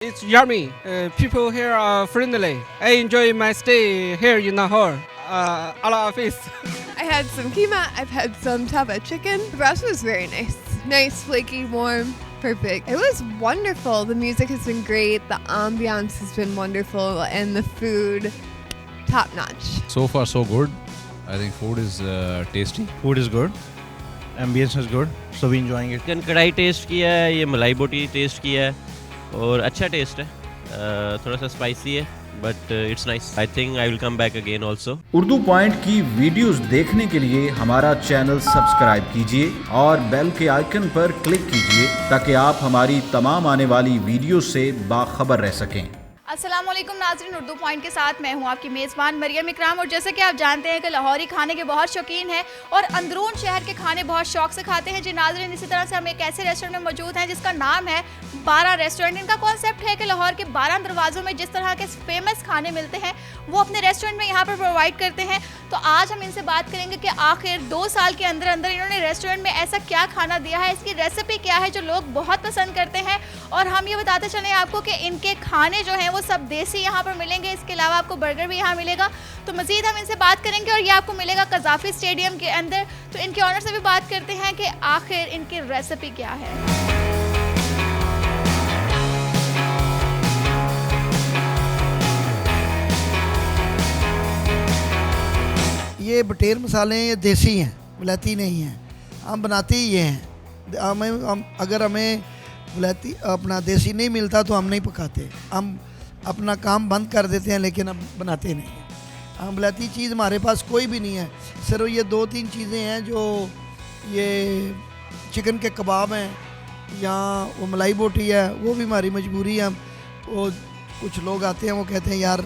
It's yummy. People here are friendly. I enjoy my stay here in Lahore. Allah Hafiz. I had some keema. I've had some tava chicken. The broth was very nice. Nice, flaky, warm, perfect. It was wonderful. The music has been great. The ambiance has been wonderful. And the food, top notch. So far, so good. I think food is tasty. Food is good. Ambience is good. So we enjoying it. Chicken कढ़ाई test किया है, ये मलाई बोटी test किया है और अच्छा टेस्ट है. थोड़ा सा स्पाइसी है but it's nice. I think I will come back again also. Urdu point की वीडियोस देखने के लिए हमारा चैनल सब्सक्राइब कीजिए और बेल के आइकन पर क्लिक कीजिए ताकि आप हमारी तमाम आने वाली वीडियो से बाखबर रह सकें. अस्सलामुअलैकुम नाज़रीन, उर्दू पॉइंट के साथ मैं हूं आपकी मेज़बान मरियम इकराम. और जैसे कि आप जानते हैं कि लाहौरी खाने के बहुत शौकीन हैं और अंदरून शहर के खाने बहुत शौक से खाते हैं. जी नाज़रीन, इसी तरह से हम एक ऐसे रेस्टोरेंट में मौजूद हैं जिसका नाम है 12 रेस्टोरेंट. इनका कॉन्सेप्ट है कि लाहौर के 12 दरवाज़ों में जिस तरह के फेमस खाने मिलते हैं वो अपने रेस्टोरेंट में यहाँ पर प्रोवाइड करते हैं. तो आज हम इनसे बात करेंगे कि आखिर 2 साल के अंदर अंदर इन्होंने रेस्टोरेंट में ऐसा क्या खाना दिया है, इसकी रेसिपी क्या है जो लोग बहुत पसंद करते हैं. और हम ये बताते चलें आपको कि इनके खाने जो हैं वो सब देसी यहाँ पर मिलेंगे. इसके अलावा आपको बर्गर भी यहाँ मिलेगा. तो मज़ीद हम इनसे बात करेंगे और ये आपको मिलेगा कज़ाफ़ी स्टेडियम के अंदर. तो इनके ऑनर से भी बात करते हैं कि आखिर इनकी रेसिपी क्या है. ये बटेर मसाले हैं, ये देसी हैं, विलायती नहीं हैं. हम बनाते ही ये हैं. अगर हमें विलायती अपना देसी नहीं मिलता तो हम नहीं पकाते. हम अपना काम बंद कर देते हैं लेकिन हम बनाते नहीं हैं. हम विलायती चीज़ हमारे पास कोई भी नहीं है. सिर्फ ये 2-3 चीज़ें हैं जो ये चिकन के कबाब हैं या वो मलाई बोटी है, वो भी हमारी मजबूरी है. वो कुछ लोग आते हैं वो कहते हैं यार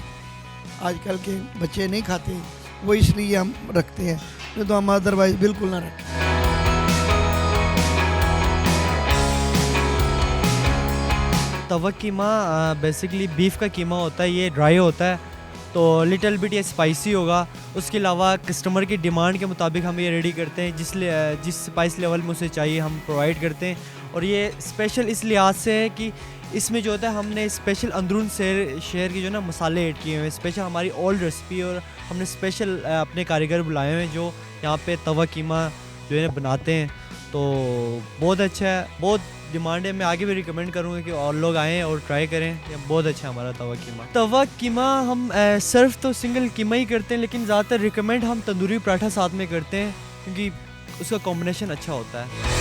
आजकल के बच्चे नहीं खाते, वो इसलिए हम रखते हैं, नहीं तो हम अदरवाइज़ बिल्कुल ना रखें. तवा कीमा बेसिकली बीफ का कीमा होता है. ये ड्राई होता है तो लिटिल बिट ये स्पाइसी होगा. उसके अलावा कस्टमर की डिमांड के मुताबिक हम ये रेडी करते हैं. जिस स्पाइस लेवल में उसे चाहिए हम प्रोवाइड करते हैं. और ये स्पेशल इस लिहाज से है कि इसमें जो होता है हमने स्पेशल अंदरून शहर की जो ना मसाले ऐड किए हुए हैं. स्पेशल हमारी ओल्ड रेसिपी और हमने स्पेशल अपने कारीगर बुलाए हुए हैं जो यहाँ पे तवा कीमा जो है बनाते हैं. तो बहुत अच्छा है, बहुत डिमांड है. मैं आगे भी रिकमेंड करूँगा कि और लोग आएँ और ट्राई करें. ये बहुत अच्छा है हमारा तवा कीमा. तवा कीमा हम सर्व तो सिंगल कीमा ही करते हैं लेकिन ज़्यादातर रिकमेंड हम तंदूरी पराठा साथ में करते हैं क्योंकि उसका कॉम्बिनेशन अच्छा होता है.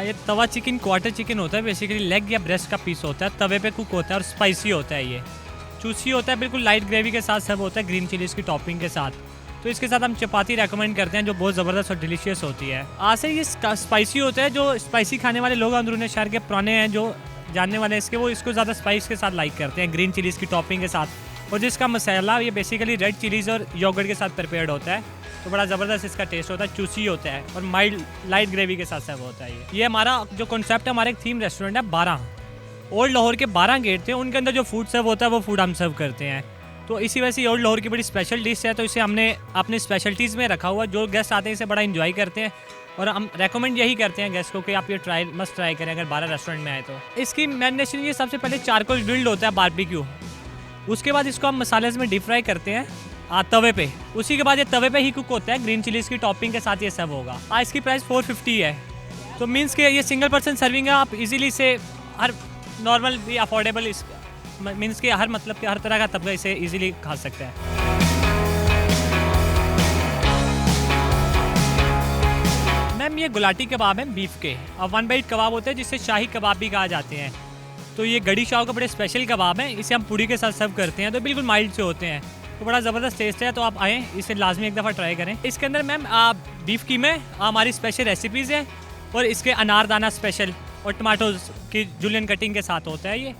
ये तवा चिकन क्वार्टर चिकन होता है. बेसिकली लेग या ब्रेस्ट का पीस होता है, तवे पे कुक होता है और स्पाइसी होता है. ये चूसी होता है, बिल्कुल लाइट ग्रेवी के साथ सर्व होता है ग्रीन चिलीज़ की टॉपिंग के साथ. तो इसके साथ हम चपाती रेकमेंड करते हैं जो बहुत ज़बरदस्त और डिलीशियस होती है. आज से ये स्पाइसी होता है. जो स्पाइसी खाने वाले लोग अंदरूनी शहर के पुराने हैं जो जानने वाले हैं इसके, वो इसको ज़्यादा स्पाइस के साथ लाइक करते हैं ग्रीन चिलीज़ की टॉपिंग के साथ. और जिसका मसाला ये बेसिकली रेड चिलीज़ और योगर्ट के साथ प्रिपेयर्ड होता है. तो बड़ा ज़बरदस्त इसका टेस्ट होता है, चूसी होता है और माइल्ड लाइट ग्रेवी के साथ सर्व होता है. ये हमारा जो कॉन्सेप्ट है, हमारा एक थीम रेस्टोरेंट है 12. ओल्ड लाहौर के 12 गेट थे, उनके अंदर जो फूड सर्व होता है वो फूड हम सर्व करते हैं. तो इसी वजह से ओल्ड लाहौर की बड़ी स्पेशल डिश है. तो इसे हमने अपनी स्पेशलिटीज़ में रखा हुआ. जो गेस्ट आते हैं इसे बड़ा इन्जॉय करते हैं और हम रेकमेंड यही करते हैं गेस्ट को कि आप ये मस्ट ट्राई करें अगर 12 रेस्टोरेंट में आए तो. इसकी मैरिनेशन ये सबसे पहले चारकोल ग्रिल्ड होता है बारबेक्यू. उसके बाद इसको हम मसाले में डीप फ्राई करते हैं तवे पे. उसी के बाद ये तवे पे ही कुक होता है ग्रीन चिलीज़ की टॉपिंग के साथ ये सर्व होगा. इसकी प्राइस 450 है. तो मीन्स के ये सिंगल पर्सन सर्विंग है. आप इजीली से हर नॉर्मल भी अफोर्डेबल मीन्स के हर मतलब के हर तरह का तबका इसे इजीली खा सकता है. मैम ये गुलाटी कबाब है बीफ के. अब 1 बाइट कबाब होते हैं जिससे शाही कबाब भी कहा जाते हैं. तो ये गड़ी शाह का बड़े स्पेशल कबाब हैं. इसे हम पूड़ी के साथ सर्व करते हैं. तो बिल्कुल माइल्ड से होते हैं. तो बड़ा ज़बरदस्त टेस्ट है. तो आप आएँ, इसे लाजमी एक दफ़ा ट्राई करें. इसके अंदर मैम बीफ कीमे हमारी स्पेशल रेसिपीज़ हैं और इसके अनारदाना स्पेशल और टमाटोज की जूलियन कटिंग के साथ होता है ये.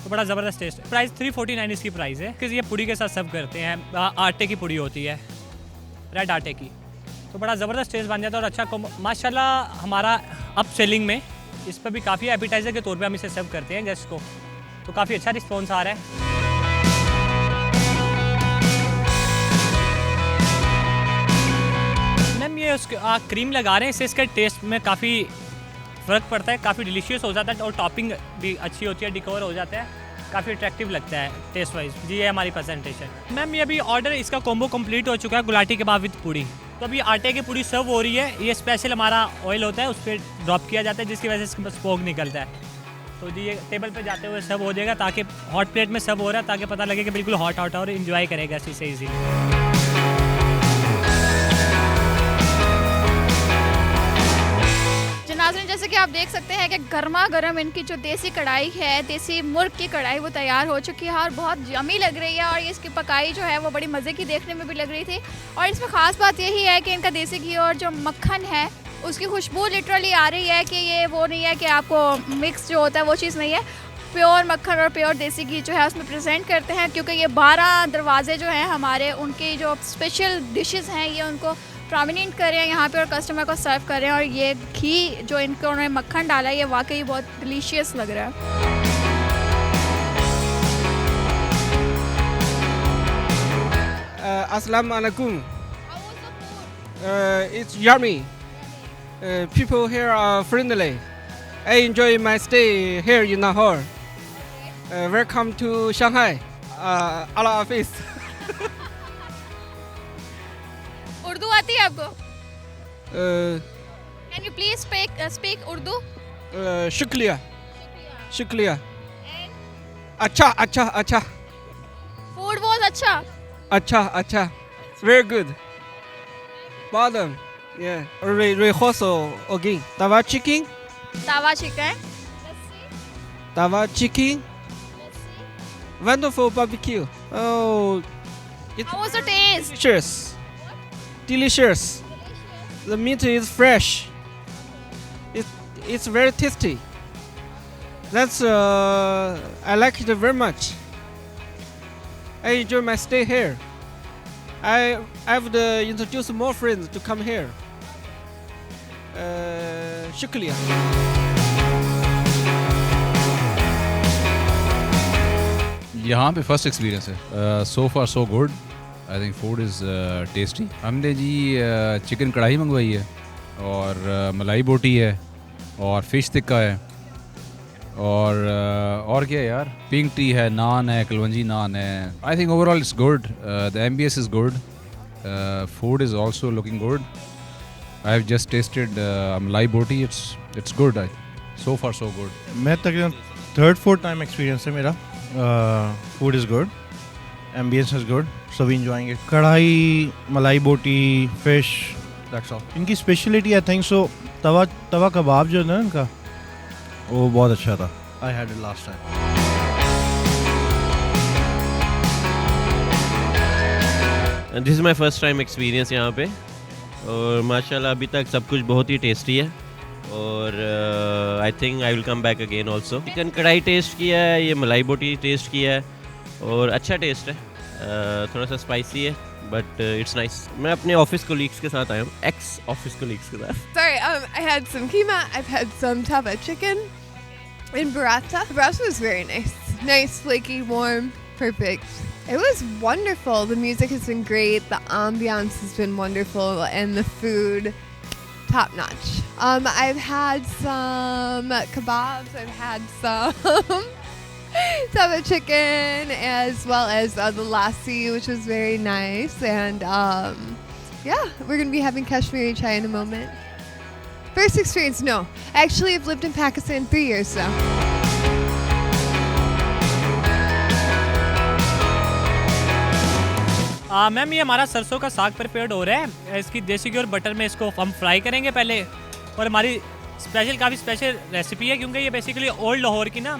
तो बड़ा ज़बरदस्त टेस्ट है. प्राइस 349 इसकी प्राइस है क्योंकि ये पूड़ी के साथ सर्व करते हैं. आटे की पूड़ी होती है, रेड आटे की. तो बड़ा ज़बरदस्त टेस्ट बन जाता है और अच्छा माशाल्लाह हमारा अप सेलिंग में इस पर भी काफ़ी एपिटाइज़र के तौर पे हम इसे सर्व करते हैं गेस्ट को. तो काफ़ी अच्छा रिस्पॉन्स आ रहा है. मैम ये पे उसके क्रीम लगा रहे हैं, इससे इसके टेस्ट में काफ़ी फ़र्क पड़ता है, काफ़ी डिलीशियस हो जाता है और टॉपिंग भी अच्छी होती है, डिकोर हो जाता है, काफ़ी अट्रैक्टिव लगता है टेस्ट वाइज। जी ये हमारी प्रेजेंटेशन। मैम ये अभी ऑर्डर इसका कॉम्बो कंप्लीट हो चुका है, गुलाटी कबाब विद पूड़ी। तो अभी आटे की पूड़ी सर्व हो रही है, ये स्पेशल हमारा ऑयल होता है उस पर ड्रॉप किया जाता है जिसकी वजह से स्मोक निकलता है। तो जी ये टेबल पे जाते हुए सर्व हो जाएगा, ताकि हॉट प्लेट में सर्व हो रहा है, ताकि पता लगे कि बिल्कुल हॉट है और इन्जॉय करेगा इसी से ईजीली। नाज़रीन जैसे कि आप देख सकते हैं कि गर्मा गर्म इनकी जो देसी कढ़ाई है, देसी मुर्ग की कढ़ाई वो तैयार हो चुकी है और बहुत यमी लग रही है। और ये इसकी पकाई जो है वो बड़ी मज़े की देखने में भी लग रही थी। और इसमें ख़ास बात यही है कि इनका देसी घी और जो मक्खन है उसकी खुशबू लिटरली आ रही है कि ये वो नहीं है कि आपको मिक्स जो होता है वो चीज़ नहीं है। प्योर मक्खन और प्योर देसी घी जो है उसमें प्रेजेंट करते हैं, क्योंकि ये 12 दरवाजे जो हैं हमारे, उनकी जो स्पेशल डिशेज़ हैं ये उनको प्रोमिनेंट कर रहे हैं यहाँ पे और कस्टमर को सर्व कर रहे हैं। और ये घी जो इनको उन्होंने मक्खन डाला है ये वाकई बहुत डिलीशियस लग रहा है। Assalamu alaikum. It's yummy. People here are friendly. I enjoy my stay here in Lahore. Welcome to Shanghai. Allah Hafiz. Urdu आती है आपको? Can you please speak Urdu? शुक्रिया. शुक्रिया. अच्छा अच्छा अच्छा. फूड बहुत अच्छा. अच्छा अच्छा. Very good. Bottom. Yeah. Rehoso again. Tawa chicken. तावा chicken. Tawa chicken. Wonderful barbecue. Oh. How was the taste? Delicious. Delicious. The meat is fresh. It's very tasty. That's I like it very much. I enjoy my stay here. I would introduce more friends to come here. Shukriya. यहाँ पे first experience है. So far so good. I think food is tasty. हमने जी chicken कढ़ाई मंगवाई है और मलाई बोटी है और फ़िश टिक्का है और क्या है यार, पिंक टी है, नान है, कलवंजी नान है. I think overall it's good. The ambience is good. Food is also looking good. I have just tested मलाई बोटी. It's good. So far so good. मैं तकरीबन 3rd-4th टाइम एक्सपीरियंस है मेरा. Food is good. Ambience is good. So we enjoying it. कढ़ाई, मलाई बोटी, fish, that's all. इनकी स्पेशलिटी आई थिंक सो तवा कबाब जो है ना इनका, वो बहुत अच्छा था. I had it last time. This is my first time experience यहाँ पे और माशाल्लाह अभी तक सब कुछ बहुत ही टेस्टी है और I think I will come back again also. Chicken कढ़ाई टेस्ट किया है, ये मलाई बोटी टेस्ट किया है और अच्छा टेस्ट है. थोड़ा सा स्पाइसी है बट इट्स नाइस. मैं अपने ऑफिस कोलीग्स के साथ आया हूँ, एक्स ऑफिस कोलीग्स के साथ. Sorry, I had some keema. I've had some tava chicken and burrata. The burrata was very nice. Nice, flaky, warm, perfect. It was wonderful. The music has been great. The ambiance has been wonderful, and the food, top notch. I've had some kebabs. I've had some tava chicken as well as the lassi, which was very nice. And yeah, we're going to be having Kashmiri chai in a moment. First experience, no. Actually, I've lived in Pakistan 3 years now. Ma'am ये हमारा सरसों का साग prepared हो रहा है. इसकी देसी घी और बटर में इसको हम फ्राई करेंगे पहले. और हमारी काफ़ी स्पेशल रेसिपी है क्योंकि ये बेसिकली ओल्ड लाहौर की ना,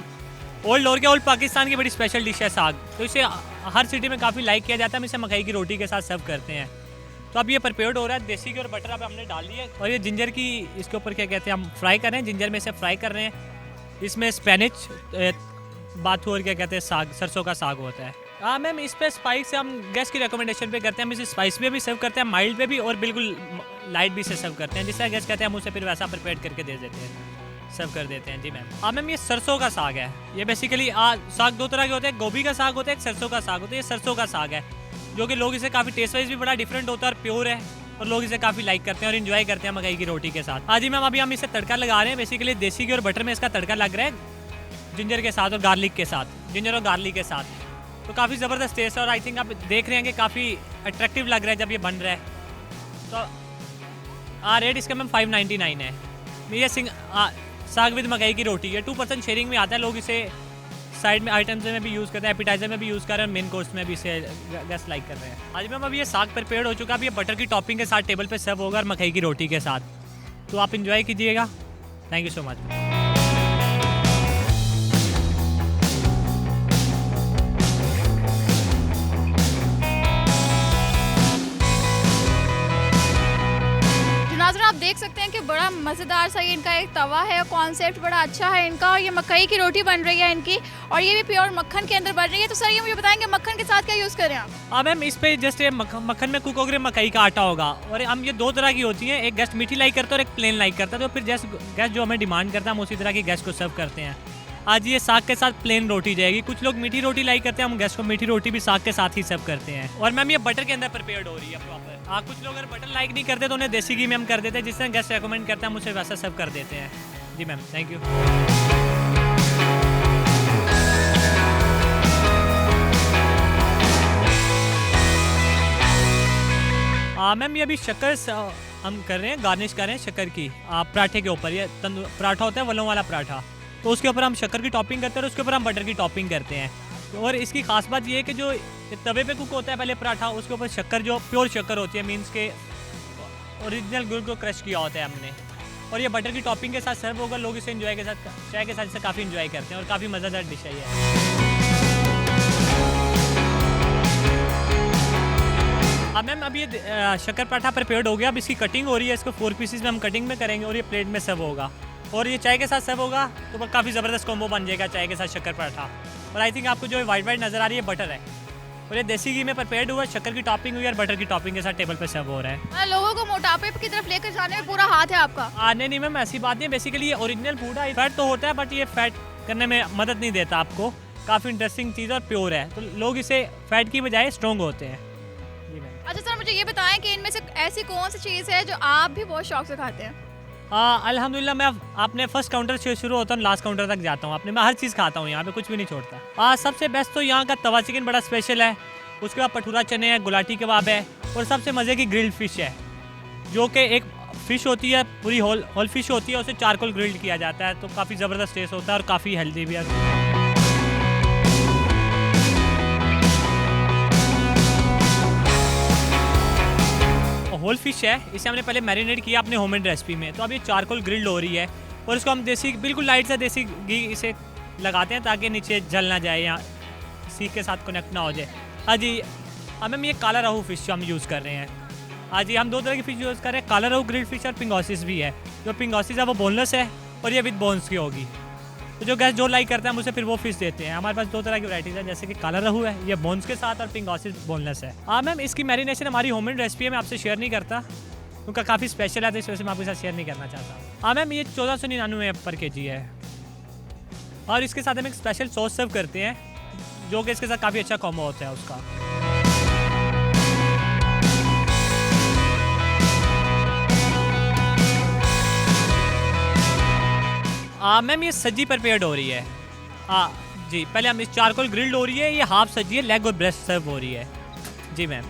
ओल्ड लाहौर के ओल्ड पाकिस्तान की बड़ी स्पेशल डिश है साग. तो इसे हर सिटी में काफ़ी लाइक किया जाता है. हम इसे मकई की रोटी के साथ सर्व करते हैं. तो अब ये प्रिपेयर्ड हो रहा है. देसी घी और बटर अब हमने डाल दिया है और ये जिंजर की इसके ऊपर क्या कहते हैं हम फ्राई कर रहे हैं. जिंजर में इसे फ्राई कर रहे हैं. इसमें स्पेनिच, बाथू और क्या कहते हैं साग, सरसों का साग होता है. हाँ मैम, इस पे स्पाइस हम गेस्ट की रिकमेंडेशन पे करते हैं. हम इसे स्पाइस पे भी सर्व करते हैं, माइल्ड पे भी और बिल्कुल लाइट भी से सर्व करते हैं. जिस तरह गेस्ट कहते हैं हम उसे फिर वैसा प्रिपेयर करके दे देते हैं, सर्व कर देते हैं. जी मैम. हाँ मैम, ये सरसों का साग है. ये बेसिकली साग 2 तरह के होते हैं. गोभी का साग होता है, एक सरसों का साग होता है. ये सरसों का साग है जो कि लोग इसे काफ़ी टेस्ट वाइज भी बड़ा डिफरेंट होता है और प्योर है. और लोग इसे काफ़ी लाइक करते हैं और इन्जॉय करते हैं मकई की रोटी के साथ। हाँ जी मैम, अभी हम इसे तड़का लगा रहे हैं। बेसिकली देसी घी और बटर में इसका तड़का लग रहा है जिंजर के साथ और गार्लिक के साथ, जिंजर और गार्लिक के साथ। तो काफ़ी ज़बरदस्त टेस्ट है और आई थिंक आप देख रहे हैं कि काफ़ी अट्रैक्टिव लग रहा है जब ये बन रहा है। तो रेट इसका मैम 599 है। ये साग विद मकई की रोटी है, 2% शेयरिंग में आता है। लोग इसे साइड में आइटम्स में भी यूज़ करते हैं, एपिटाइजर में भी यूज़ कर रहे हैं और मेन कोर्स में भी इसे गेस्ट लाइक कर रहे हैं। आज मैम अभी ये साग प्रिपेयर हो चुका है। अब ये बटर की टॉपिंग के साथ टेबल पे सर्व होगा और मकई की रोटी के साथ। तो आप इंजॉय कीजिएगा। Thank you so much. नाज़रीन आप देख सकते हैं कि बड़ा मज़ेदार सा ये इनका एक तवा है, कॉन्सेप्ट बड़ा अच्छा है इनका। और ये मकई की रोटी बन रही है इनकी और ये भी प्योर मक्खन के अंदर बन रही है। तो सर ये मुझे बताएंगे मक्खन के साथ क्या यूज़ करें आप? हाँ मैम, इस पे जस्ट मक्खन में कुक होकर मकई का आटा होगा और हम ये दो तरह की होती हैं, एक गेस्ट मीठी लाइक करता है और एक प्लेन लाइक करता है। तो फिर गेस्ट जो हमें डिमांड करता है हम उसी तरह की गेस्ट को सर्व करते हैं। आज ये साग के साथ प्लेन रोटी जाएगी। कुछ लोग मीठी रोटी लाइक करते हैं, हम गेस्ट को मीठी रोटी भी साग के साथ ही सर्व करते हैं। और मैम ये बटर के अंदर प्रिपेयर्ड हो रही है प्रॉपर। कुछ लोग अगर बटर लाइक नहीं करते तो उन्हें देसी घी में हम कर देते हैं, जिस तरह गेस्ट रेकमेंड करते हैं हम उसे वैसा सर्व कर देते हैं। जी मैम, थैंक यू। मैम ये अभी शक्कर हम कर रहे हैं, गार्निश कर रहे हैं शक्कर की पराठे के ऊपर। ये पराठा होता है वलों वाला पराठा, तो उसके ऊपर हम शक्कर की टॉपिंग करते हैं और उसके ऊपर हम बटर की टॉपिंग करते हैं। और इसकी खास बात ये है कि जो तवे पे कुक होता है पहले पराठा, उसके ऊपर शक्कर जो प्योर शक्कर होती है, मीन्स के ओरिजिनल गुड़ को क्रश किया होता है हमने। और ये बटर की टॉपिंग के साथ सर्व होगा। लोग इसे एंजॉय के साथ, चाय के साथ इसे काफ़ी एंजॉय करते हैं और काफ़ी मज़ेदार डिश है ये। अब मैम अभी ये शक्कर पराठा प्रिपेयर्ड हो गया। अब इसकी कटिंग हो रही है, इसको 4 पीसेस में हम कटिंग में करेंगे और ये प्लेट में सर्व होगा और ये चाय के साथ सर्व होगा। तो काफ़ी ज़बरदस्त कॉम्बो बन जाएगा चाय के साथ शक्कर पराठा। और आई थिंक आपको जो वाइट नज़र आ रही है बटर है और ये देसी घी में प्रिपेयर्ड हुआ, शक्कर की टॉपिंग हुई और बटर की टॉपिंग के साथ टेबल पे सर्व हो रहा है। लोगों को मोटापे की तरफ लेकर जाने में पूरा हाथ है आपका? नहीं मैम, ऐसी बात नहीं है। बेसिकली ये ओरिजिनल फूड है, फैट तो होता है बट ये फैट करने में मदद नहीं देता आपको। काफ़ी इंटरेस्टिंग चीज़ और प्योर है, तो लोग इसे फैट की बजाय स्ट्रॉन्ग होते हैं। अच्छा सर, मुझे ये बताएं कि इनमें से ऐसी कौन सी चीज़ है जो आप भी बहुत शौक से खाते हैं? अल्हम्दुलिल्लाह मैं आपने फर्स्ट काउंटर से शुरू होता हूँ लास्ट काउंटर तक जाता हूँ। मैं हर चीज़ खाता हूँ, यहाँ पे कुछ भी नहीं छोड़ता। सबसे बेस्ट तो यहाँ का तवा चिकन बड़ा स्पेशल है। उसके बाद भटूरा चने हैं, गुलाटी कबाब है और सबसे मज़े की ग्रिल्ड फिश है, जो कि एक फ़िश होती है, पूरी होल फिश होती है, उसे चारकोल ग्रिल्ड किया जाता है। तो काफ़ी ज़बरदस्त टेस्ट होता है और काफ़ी हेल्दी भी है। होल फिश है, इसे हमने पहले मैरिनेट किया अपने होममेड रेसिपी में। तो अब ये चारकोल ग्रिल्ड हो रही है और इसको हम बिल्कुल लाइट सा देसी घी इसे लगाते हैं ताकि नीचे जल ना जाए या सीख के साथ कनेक्ट ना हो जाए। हाँ जी, अब मैम ये काला रहू फिश जो हम यूज़ कर रहे हैं। हाँ जी, हम 2 तरह की फिश यूज़ कर रहे हैं, काला रहू ग्रिल्ड फिश और पिंगोसिस भी है। जो पिंगोसिस है वो बोनलेस है और ये विद बोन्स की होगी। तो जो गेस्ट जो लाइक करता है हम उसे फिर वो फिश देते हैं। हमारे पास 2 तरह की वैराइटीज़ है, जैसे कि काला रहू है, ये बोन्स के साथ, और पिंगोसिस बोनलेस है। हाँ मैम, इसकी मैरिनेशन हमारी होममेड रेसिपी है, मैं आपसे शेयर नहीं करता क्योंकि काफ़ी स्पेशल है, तो इस वजह से मैं आपके साथ शेयर नहीं करना चाहता। हाँ मैम, ये 1499 पर kg है और इसके साथ हम एक स्पेशल सॉस सर्व करते हैं जो कि इसके साथ काफ़ी अच्छा कॉम्बो होता है उसका। मैम ये सब्जी प्रिपेयर्ड हो रही है। जी, पहले हम इस चारकोल ग्रिल्ड हो रही है, ये हाफ सब्जी है, लेग और ब्रेस्ट सर्व हो रही है। जी मैम,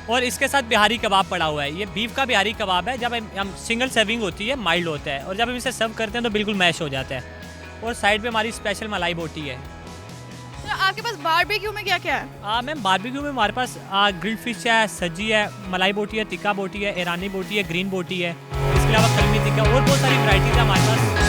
और इसके साथ बिहारी कबाब पड़ा हुआ है। ये बीफ का बिहारी कबाब है। जब हम सिंगल सर्विंग होती है, माइल्ड होता है, और जब हम इसे सर्व करते हैं तो बिल्कुल मैश हो जाता है। और साइड पे हमारी स्पेशल मलाई बोटी है। तो आपके पास बारबेक्यू में क्या क्या है? मैम बारबेक्यू में हमारे पास ग्रिल्ड फिश है, सब्जी है, मलाई बोटी है, टिक्का बोटी है, ईरानी बोटी है, ग्रीन बोटी है, इसके अलावा कलमी टिक्का और बहुत सारी वैराइटीज़ है हमारे पास,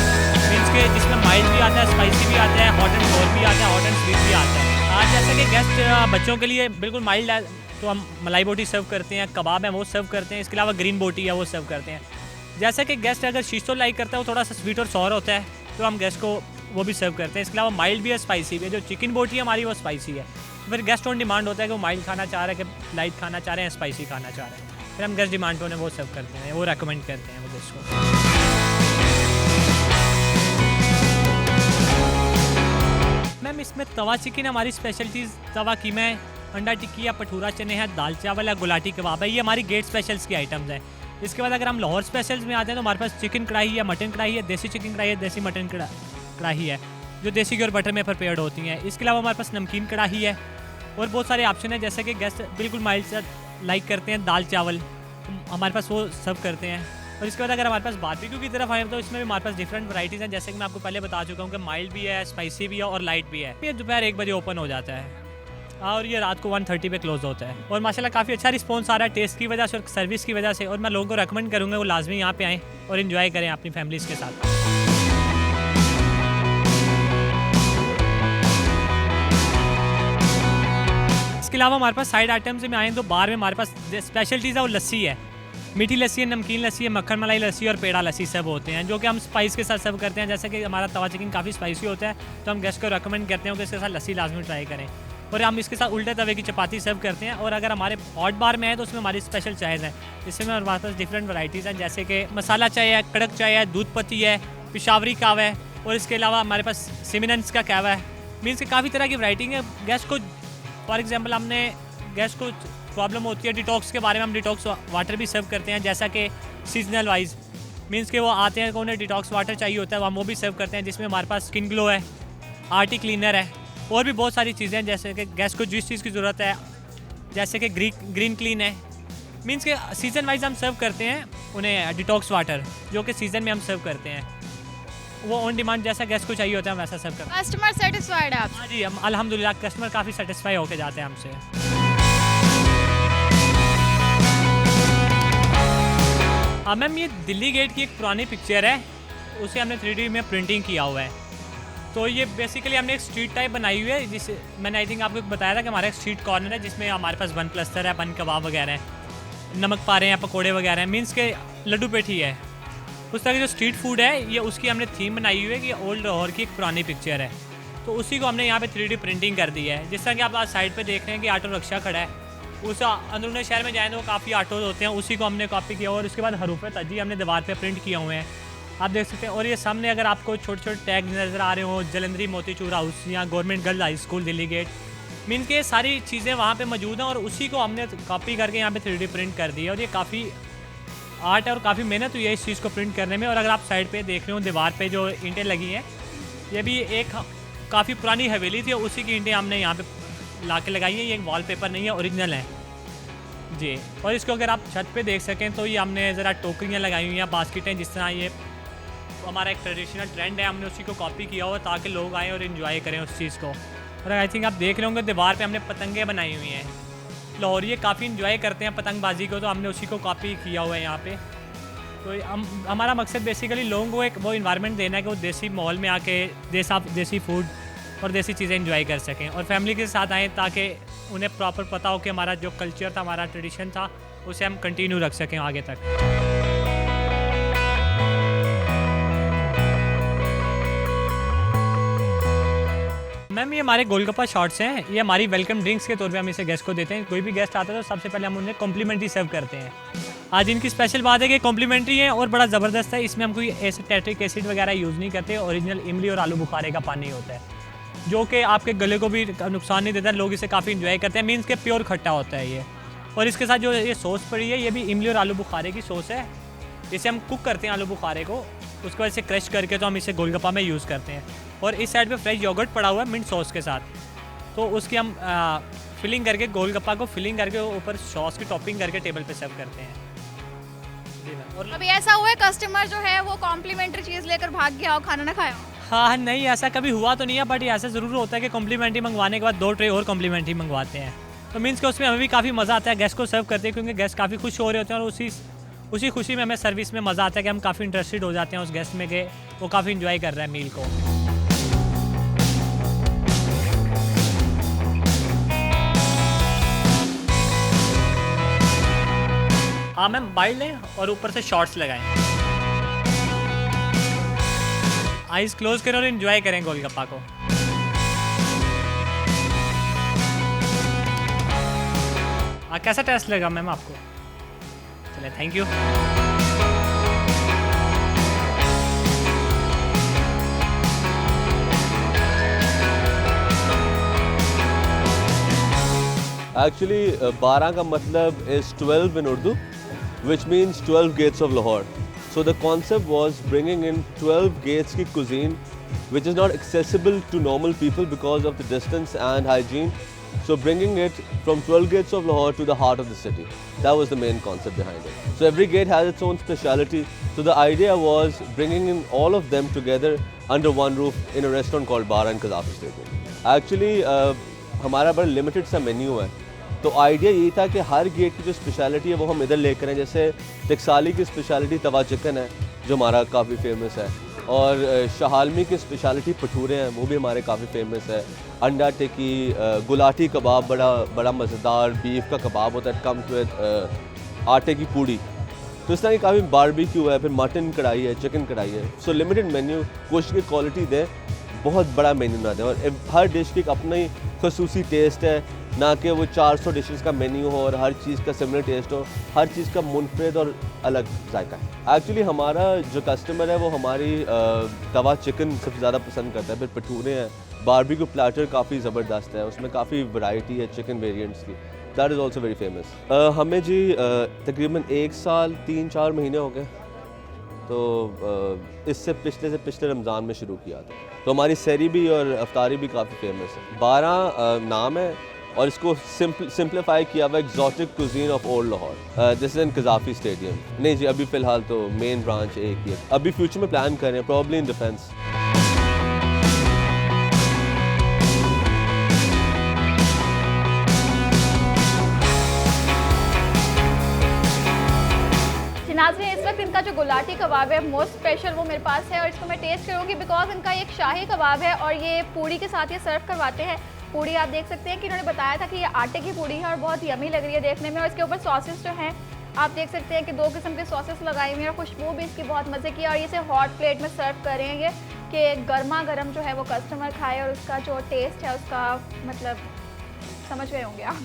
मीन्स के जिसमें माइल्ड भी आता है, स्पाइसी भी आता है, हॉट एंड सोर भी आता है, हॉट एंड स्वीट भी आता है। आज जैसे कि गेस्ट बच्चों के लिए बिल्कुल माइल्ड है तो हम मलाई बोटी सर्व करते हैं, कबाब है वो सर्व करते हैं, इसके अलावा ग्रीन बोटी है वो सर्व करते हैं। जैसे कि गेस्ट अगर शीशो लाइक करता है वो थोड़ा सा स्वीट और सॉर होता है तो हम गेस्ट को वो भी सर्व करते हैं। इसके अलावा माइल्ड भी है, स्पाइसी भी है। जो चिकन बोटी है हमारी वो स्पाइसी है। फिर गेस्ट ऑन डिमांड होता है कि वो माइल्ड खाना चाह रहे हैं कि लाइट खाना चाह रहे हैं, स्पाइसी खाना चाह रहे हैं, फिर हम गेस्ट डिमांड पे उन्हें वो सर्व करते हैं, वो रेकमेंड करते हैं वो गेस्ट को। मैम इसमें तवा चिकन हमारी स्पेशल चीज़, तवा कीमा है, अंडा टिक्की या भटूरा चने हैं, दाल चावल है, गुलाटी कबाब है, ये हमारी गेट स्पेशल्स की आइटम्स हैं। इसके बाद अगर हम लाहौर स्पेशल्स में आते हैं तो हमारे पास चिकन कढ़ाई है, मटन कढ़ाई है, देसी चिकन कढ़ाई है, देसी मटन कढ़ाई है, जो देसी घी और बटर में प्रिपेयर्ड होती हैं। इसके अलावा हमारे पास नमकीन कढ़ाई है और बहुत सारे ऑप्शन हैं, जैसे कि गेस्ट बिल्कुल माइल्ड सा लाइक करते हैं दाल चावल, हमारे पास वो सर्व करते हैं। और इसके बाद अगर हमारे पास बारबेक्यू की तरफ आए तो इसमें भी हमारे पास डिफरेंट वैराइटीज़ हैं, जैसे कि मैं आपको पहले बता चुका हूँ कि माइल्ड भी है, स्पाइसी भी है और लाइट भी है। ये दोपहर 1 बजे ओपन हो जाता है और ये रात को 1:30 पे क्लोज होता है। और माशाल्लाह काफ़ी अच्छा रिस्पॉन्स आ रहा है टेस्ट की वजह से और सर्विस की वजह से, और मैं लोगों को रेकमेंड करूँगा वो लाजमी यहाँ पे आएँ और इन्जॉय करें अपनी फैमिलीज़ के साथ। इसके अलावा हमारे पास साइड आइटम्स में आए तो बार में हमारे पास स्पेशलिटीज़ है वो लस्सी है, मीठी लस्सी है, नमकीन लस्सी है, मक्खन मलाई लस्सी और पेड़ा लस्सी सब होते हैं, जो कि हम स्पाइस के साथ सर्व करते हैं। जैसे कि हमारा तवा चिकन काफ़ी स्पाइसी होता है तो हम गेस्ट को रेकमेंड करते हैं कि इसके साथ लस्सी लाजमी ट्राई करें। और हम इसके साथ उल्टे तवे की चपाती सर्व करते हैं। और अगर हमारे हॉट बार में है तो उसमें हमारी स्पेशल चायज़ हैं, इसमें हमारे पास डिफरेंट वैराइटीज़ हैं, जैसे कि मसाला चाय है, कड़क चाय है, दूध पत्ती है, पिशावरी कहवा है, और इसके अलावा हमारे पास सिमिनन्स का कहवा है। मीन्स कि काफ़ी तरह की वैरायटी है। गेस्ट को फॉर एग्जाम्पल हमने गेस्ट को प्रॉब्लम होती है डिटॉक्स के बारे में, हम डिटॉक्स वाटर भी सर्व करते हैं, जैसा कि सीजनल वाइज मीन्स कि वो आते हैं कि उन्हें डिटॉक्स वाटर चाहिए होता है, हम वो भी सर्व करते हैं, जिसमें हमारे पास स्किन ग्लो है, आर्टी क्लीनर है और भी बहुत सारी चीज़ें हैं। जैसे कि गेस्ट को जिस चीज़ की ज़रूरत है, जैसे कि ग्रीन क्लीन है, मीन्स के सीज़न वाइज हम सर्व करते हैं उन्हें डिटॉक्स वाटर, जो कि सीज़न में हम सर्व करते हैं, वो ऑन डिमांड जैसा गेस्ट को चाहिए होता है हम वैसा सर्व करते हैं। कस्टमर सेटिस्फाइड है आप? हाँ जी, हम अल्हम्दुलिल्लाह कस्टमर काफ़ी सेटिस्फाई होकर जाते हैं हमसे। हाँ मैम, ये दिल्ली गेट की एक पुरानी पिक्चर है, उसे हमने 3D में प्रिंटिंग किया हुआ है। तो ये बेसिकली हमने एक स्ट्रीट टाइप बनाई हुई है, जिस मैंने आई थिंक आपको बताया था कि हमारा एक स्ट्रीट कॉर्नर है, जिसमें हमारे पास बन प्लस्तर है, बन कबाब वगैरह हैं, नमक पारे हैं, पकोड़े वगैरह हैं, मीन्स के लड्डू पेठी है। उस तरह की जो स्ट्रीट फूड है ये उसकी हमने थीम बनाई हुई है कि ओल्ड लाहौर की एक पुरानी पिक्चर है, तो उसी को हमने यहाँ पे 3D प्रिंटिंग कर दी है। जिस तरह कि आप आज साइड पे देख रहे हैं कि ऑटो रिक्शा खड़ा है, उस अंदरूनी शहर में जाएँ तो काफ़ी ऑटोज होते हैं, उसी को हमने कॉपी किया और उसके बाद हरूफ तजी हमने दीवार पे प्रिंट किए हुए हैं, आप देख सकते हैं। और ये सामने अगर आपको छोटे छोटे टैग नज़र आ रहे हो, जलंधरी मोतीचूर हाउस या government girls high school Delhi gate, means के सारी चीज़ें वहाँ पे मौजूद हैं और उसी को हमने कॉपी करके यहाँ पे 3D प्रिंट कर दी है। और ये काफ़ी आर्ट है और काफ़ी मेहनत हुई है इस चीज़ को प्रिंट करने में। और अगर आप साइड पे देख रहे हो दीवार पे जो ईंटें लगी हैं, ये भी एक काफ़ी पुरानी हवेली थी, उसी की ईंटें हमने यहाँ पे ला के लगाई हैं। ये एक वॉलपेपर नहीं है, ओरिजिनल है जी। और इसको अगर आप छत पे देख सकें तो ये हमने ज़रा टोकरियाँ लगाई हुई हैं, बास्केटें, जिस तरह ये हमारा एक ट्रेडिशनल ट्रेंड है, हमने उसी को कॉपी किया हुआ ताकि लोग आएँ और इन्जॉय करें उस चीज़ को। और आई थिंक आप देख रहे होंगे दीवार पे हमने पतंगें बनाई हुई हैं, लाहौरी काफ़ी इन्जॉय करते हैं पतंगबाजी को, तो हमने उसी को कॉपी किया हुआ है यहाँ पे। तो हमारा मकसद बेसिकली लोगों को एक वो इन्वायरमेंट देना है कि वो देसी माहौल में आके देसी फूड और देसी चीज़ें इन्जॉय कर सकें और फैमिली के साथ आएँ, ताकि उन्हें प्रॉपर पता हो कि हमारा जो कल्चर था, हमारा ट्रेडिशन था, उसे हम कंटिन्यू रख सकें आगे तक। मैम, ये हमारे गोलगप्पा शॉट्स हैं, ये हमारी वेलकम ड्रिंक्स के तौर पे हम इसे गेस्ट को देते हैं। कोई भी गेस्ट आता है तो सबसे पहले हम उन्हें कॉम्प्लीमेंट्री सर्व करते हैं। आज इनकी स्पेशल बात है कि कॉम्प्लीमेंट्री है और बड़ा ज़बरदस्त है, इसमें हम कोई एसिटेटिक एसिड वगैरह यूज़ नहीं करते, ओरिजिनल इमली और आलू बुखारे का पानी होता है, जो कि आपके गले को भी नुकसान नहीं देता, लोग इसे काफ़ी इन्जॉय करते हैं, मीन्स के प्योर खट्टा होता है ये। और इसके साथ जो ये सॉस पड़ी है, ये भी इमली और आलू बुखारे की सॉस है, इसे हम कुक करते हैं आलू बुखारे को, उसके बाद इसे क्रश करके तो हम इसे गोलगप्पा में यूज़ करते हैं। और इस साइड पे फ्रेश योगर्ट पड़ा हुआ है मिंट सॉस के साथ, तो उसकी हम फिलिंग करके गोलगप्पा को फिलिंग करके ऊपर सॉस की टॉपिंग करके टेबल पे सर्व करते हैं जी मैम। और अभी ऐसा हुआ है कस्टमर जो है वो कॉम्प्लीमेंट्री चीज़ लेकर भाग गया हो, खाना ना खाया हो? हाँ नहीं, ऐसा कभी हुआ तो नहीं है, बट ऐसा ज़रूर होता है कि कॉम्प्लीमेंट्री मंगवाने के बाद 2 ट्रे और कॉम्प्लीमेंट्री मंगवाते हैं, तो मीन्स कि उसमें हमें भी काफ़ी मज़ा आता है गेस्ट को सर्व करते हैं, क्योंकि गेस्ट काफ़ी खुश हो रहे होते हैं और उसी खुशी में हमें सर्विस में मज़ा आता है कि हम काफ़ी इंटरेस्टेड हो जाते हैं उस गेस्ट में कि वो काफ़ी इन्जॉय कर रहा है मील को। हाँ मैम, बाइल लें और ऊपर से शॉर्ट्स लगाएं, आइज़ क्लोज करें और इन्जॉय करें गोलगप्पा को। कैसा टेस्ट लगा मैम आपको? चलिए, थैंक यू। Actually, 12 का मतलब is 12 in Urdu, which means 12 gates of Lahore. So the concept was bringing in 12 gates की cuisine, which is not accessible to normal people because of the distance and hygiene. So bringing it from 12 gates of Lahore to the heart of the city. That was the main concept behind it. So every gate has its own speciality. So the idea was bringing in all of them together under one roof in a restaurant called Bara in Qazafi Stadium. Actually, हमारा बड़ा limited सा menu है, तो idea यही था कि हर gate की जो स्पेशलिटी है वो हम इधर लेकर आएं। जैसे टकसाली की स्पेशलिटी तवा चिकन है जो हमारा काफ़ी फेमस है, और शाहालमी की स्पेशलिटी भटूरे हैं वो भी हमारे काफ़ी फेमस है। अंडा टिक्की, गुलाटी कबाब बड़ा मज़ेदार बीफ का कबाब होता है, कम्स विद आटे की पूड़ी। तो इस तरह की काफ़ी बारबेक्यू है, फिर मटन कढ़ाई है, चिकन कढ़ाई है। सो लिमिटेड मेन्यू, कोशिश की क्वालिटी दें, बहुत बड़ा मेन्यू ना दें, और हर डिश की अपना ही खसूसी टेस्ट है, ना कि वो 400 डिशेस का मेन्यू हो और हर चीज़ का सिमिलर टेस्ट हो। हर चीज़ का मुनफरद और अलग जायका है। एक्चुअली हमारा जो कस्टमर है वो हमारी तवा चिकन सबसे ज़्यादा पसंद करता है, फिर भटूरे हैं, बारबेक्यू प्लेटर काफ़ी ज़बरदस्त है, उसमें काफ़ी वैरायटी है चिकन वेरिएंट्स की। That is also very famous. हमें जी तकरीबन 1 साल 3-4 महीने हो गए, तो इससे पिछले रमज़ान में शुरू किया था। तो हमारी सहरी भी और अफ्तारी भी काफ़ी फेमस है। 12 नाम है और इसको सिंप्लीफाई किया हुआ exotic cuisine of old Lahore. This is in Gaddafi stadium. नहीं जी, अभी फ़िलहाल तो मेन ब्रांच एक ही है। अभी फ्यूचर में प्लान कर रहे हैं, प्रॉब्ली इन डिफेंस। नाज़रीन, इस वक्त इनका जो गुलाटी कबाब है मोस्ट स्पेशल वो मेरे पास है और इसको मैं टेस्ट करूँगी बिकॉज इनका एक शाही कबाब है और ये पूड़ी के साथ ये सर्व करवाते हैं। पूड़ी आप देख सकते हैं कि इन्होंने बताया था कि ये आटे की पूड़ी है और बहुत यमी लग रही है देखने में, और इसके ऊपर सॉसेस जो हैं आप देख सकते हैं कि 2 किस्म के सॉसेस लगाई हुई हैं और खुशबू भी इसकी बहुत मज़े की है। और इसे हॉट प्लेट में सर्व कर रहे हैं ये कि गर्मा गर्म जो है वो कस्टमर खाए और उसका जो टेस्ट है उसका मतलब समझ गए होंगे आप।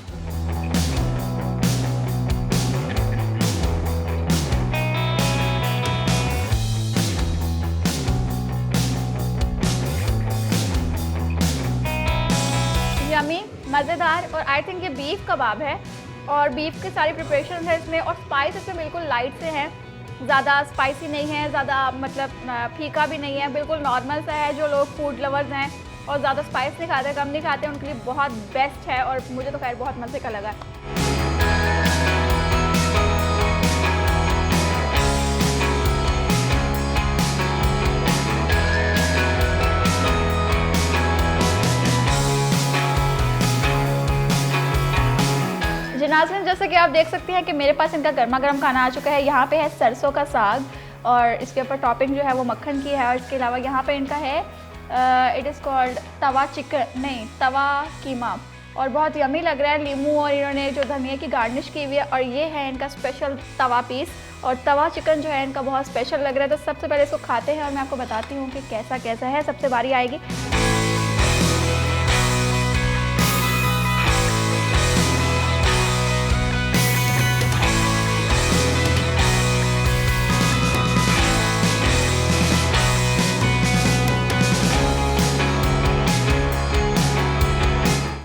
यमी, मज़ेदार, और आई थिंक ये बीफ कबाब है और बीफ की सारी प्रिपरेशन है इसमें, और स्पाइस इसमें बिल्कुल लाइट से है, ज़्यादा स्पाइसी नहीं है, ज़्यादा मतलब फीका भी नहीं है, बिल्कुल नॉर्मल सा है। जो लोग फूड लवर्स हैं और ज़्यादा स्पाइस नहीं खाते, कम नहीं खाते, उनके लिए बहुत बेस्ट है और मुझे तो खैर बहुत मज़े का लगा। नाज़रीन, जैसे कि आप देख सकते हैं कि मेरे पास इनका गर्मा गर्म खाना आ चुका है। यहाँ पे है सरसों का साग और इसके ऊपर टॉपिंग जो है वो मक्खन की है, और इसके अलावा यहाँ पे इनका है it is called Tawa chicken, नहीं तवा कीमा, और बहुत यमी लग रहा है। लीमू और इन्होंने जो धनिया की गार्निश की हुई है, और ये है इनका स्पेशल तवा पीस, और तवा चिकन जो है इनका बहुत स्पेशल लग रहा है। तो सबसे पहले इसको खाते हैं और मैं आपको बताती हूँ कि कैसा कैसा है। सबसे बारी आएगी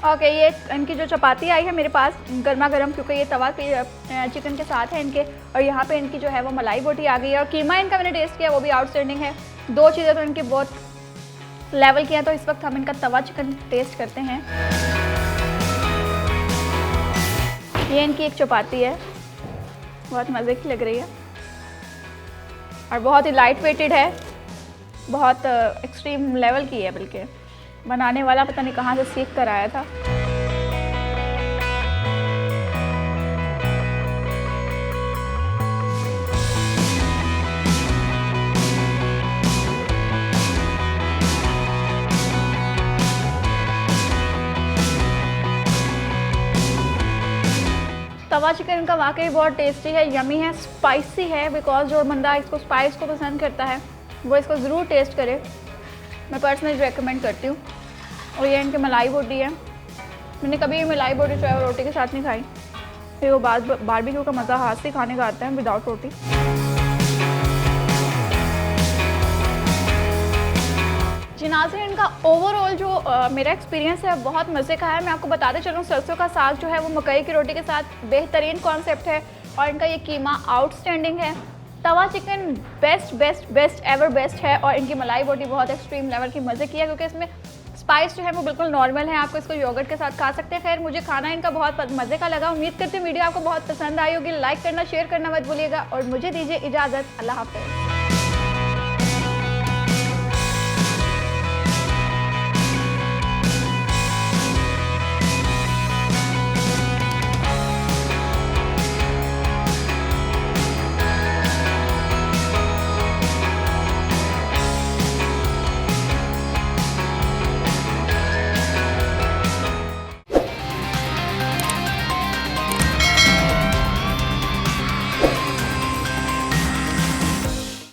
ओके, ये इनकी जो चपाती आई है मेरे पास गर्मा गर्म, क्योंकि ये तवा चिकन के साथ है इनके, और यहाँ पे इनकी जो है वो मलाई बोटी आ गई है, और कीमा इनका मैंने टेस्ट किया वो भी आउटस्टैंडिंग है। 2 चीज़ें तो इनकी बहुत लेवल की हैं। तो इस वक्त हम इनका तवा चिकन टेस्ट करते हैं। ये इनकी एक चपाती है, बहुत मज़े की लग रही है और बहुत ही लाइट वेटेड है, बहुत एक्सट्रीम लेवल की है, बल्कि बनाने वाला पता नहीं कहाँ से सीख कर आया था। तवा चिकन का वाकई बहुत टेस्टी है, यमी है, स्पाइसी है, बिकॉज जो बंदा इसको स्पाइस को पसंद करता है वो इसको ज़रूर टेस्ट करे। मैं पर्सनली रेकमेंड करती हूँ। और ये इनकी मलाई बोटी है, मैंने कभी मलाई बोटी जो है रोटी के साथ नहीं खाई, फिर वो बारबेक्यू का मज़ा हाथ से खाने का आता है विदाउट रोटी। जी नाज़रीन इनका ओवरऑल जो मेरा एक्सपीरियंस है बहुत मज़े का है। मैं आपको बताते चलूँ सरसों का साग जो है वो मकई की रोटी के साथ बेहतरीन कॉन्सेप्ट है और इनका ये कीमा आउटस्टैंडिंग है। तवा chicken best best best ever best है और इनकी मलाई बोटी बहुत एक्सट्रीम लेवल की मज़े की है क्योंकि इसमें स्पाइस जो है वो बिल्कुल नॉर्मल है। आपको इसको योगर्ट के साथ खा सकते हैं। खैर मुझे खाना इनका बहुत मज़े का लगा। उम्मीद करती हूँ वीडियो आपको बहुत पसंद आई होगी। लाइक करना शेयर करना मत भूलिएगा और मुझे दीजिए इजाज़त। अल्लाह हाफ़िज़।